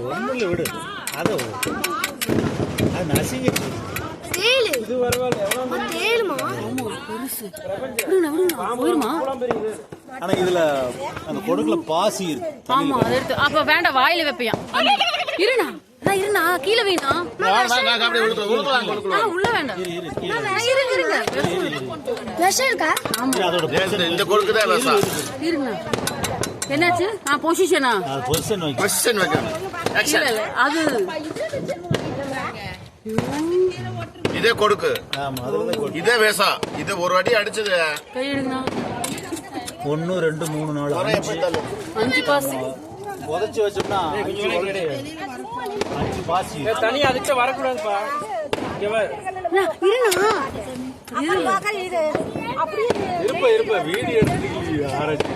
ஒண்ணுல விடு அதை அது நசிங்கிட்டு இது ஆனா இதுல அந்த கொடுக்குல பாசி இருக்கு. ஆமா அதை எடுத்து அப்ப வேண்டாம் வாயில வைப்பியா இருண்ணா இருண்ணா கீழே வீணா உள்ள வேண்டாம் இருங்க என்னாச்சு பொசிஷனா பொசிஷன் வைக்கணும் அது இதே கொடுக்கு இதே வேஷம் இது ஒரு அடி அடிச்சது கை எடுங்கண்ணா 1 2 3 4 5 பாசி உதச்சு வச்சோம்னா 5 பாசி தனியா அதுக்கு வரக்கூடாதுப்பா இருப்ப வீடியோ எடுத்து ஆராய்ச்சி